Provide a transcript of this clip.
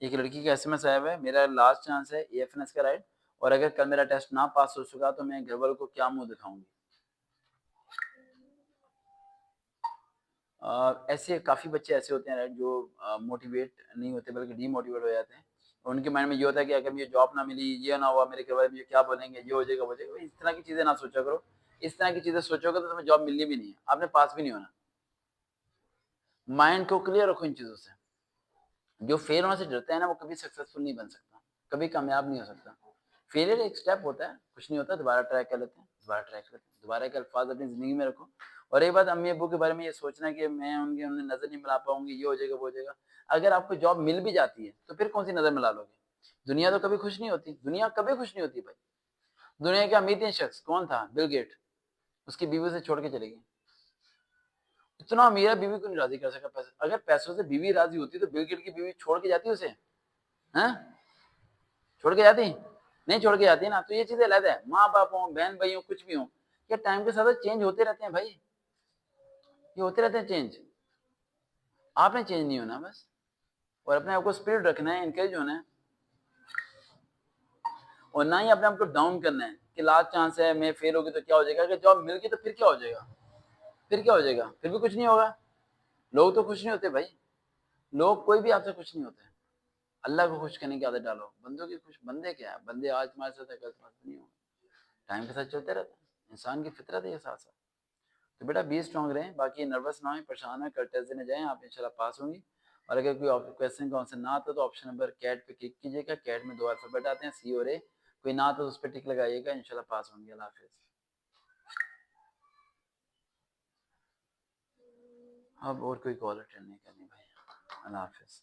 एक लड़की का एसएमएस आया हुआ है, मेरा लास्ट चांस है एएफएनएस का राइट, और अगर कल मेरा टेस्ट ना पास हो चुका तो मैं घर वालों को क्या मुंह दिखाऊंगी। ऐसे काफ़ी बच्चे ऐसे होते हैं राइट, जो मोटिवेट नहीं होते बल्कि डीमोटिवेट हो जाते हैं। उनके माइंड में ये होता है कि अगर मुझे जॉब ना मिली, ये ना हुआ, मेरे घर वाले मुझे क्या बोलेंगे, ये हो जाएगा वो हो जाएगा। इस तरह की चीज़ें ना सोचा करो। इस तरह की चीज़ें सोचोगे तो तुम्हें जॉब मिलनी भी नहीं है, आपने पास भी नहीं होना। माइंड को क्लियर रखो इन चीज़ों से। जो फेल होने से डरता है ना, वो कभी सक्सेसफुल नहीं बन सकता, कभी कामयाब नहीं हो सकता। फेलियर एक स्टेप होता है, कुछ नहीं होता, दोबारा ट्राई कर लेते हैं, दोबारा ट्राई कर लेते हैं, दोबारा के अल्फाज अपनी ज़िंदगी में रखो। और एक बात, अम्मी अब्बू के बारे में ये सोचना कि मैं उनकी उन्हें नज़र नहीं मिला पाऊँगी, ये हो जाएगा, वो हो जाएगा। अगर आपको जॉब मिल भी जाती है, तो फिर कौन-सी नज़र मिला लोगे? दुनिया तो कभी खुश नहीं होती, दुनिया कभी खुश नहीं होती भाई। दुनिया के अमीर शख्स कौन था? बिल गेट, उसकी बीवी उसे छोड़ के चली गई। इतना अमीर है, बीवी को नहीं राज़ी कर सका पैसे, अगर पैसों से बीवी राज़ी होती तो बिल गेट की बीवी छोड़ के जाती उसे? हैं? छोड़ के जाती? नहीं छोड़ के जाती ना। तो ये चीज़ें अलग है, माँ-बाप हों, बहन-भाई हों, कुछ भी हों, ये टाइम के साथ चेंज होते रहते हैं भाई, ये होते रहते हैं चेंज। आपने चेंज नहीं होना बस, और अपने आप को स्पिरिट रखना है, एनकरेज होना है, और ना ही अपने आप को डाउन करना है कि लास्ट चांस है, मैं फेल हो गई तो क्या हो जाएगा? अगर जॉब मिल गई तो फिर क्या हो जाएगा? फिर क्या हो जाएगा? फिर भी कुछ नहीं होगा। लोग तो खुश नहीं होते भाई, लोग कोई भी आपसे खुश नहीं होते। अल्लाह को खुश करने की आदत डालो। बंदों की खुश, बंदे क्या है? बंदे आज तुम्हारे साथ है, कल तुम्हारे साथ नहीं होंगे। टाइम के साथ चलते रहता है। इंसान की फितरत है ये साथ-साथ। तो बेटा बी स्ट्रॉन्ग रहें, बाकी नर्वस ना होएं, परेशान ना होएं, कर्टज़ी में जाएँ, आप इंशाल्लाह पास होंगी। और अगर कोई क्वेश्चन का आंसर ना आता तो ऑप्शन नंबर कैट पे क्लिक कीजिएगा। कैट में 2 अल्फ़ाबेट आते हैं, सी और ए। कोई ना आता तो उस पे टिक लगाइएगा, इंशाल्लाह पास होंगे। अल्लाह हाफ़िज़। अब और कोई कॉल अटेंड नहीं करनी भाई। अल्लाह हाफ़िज़।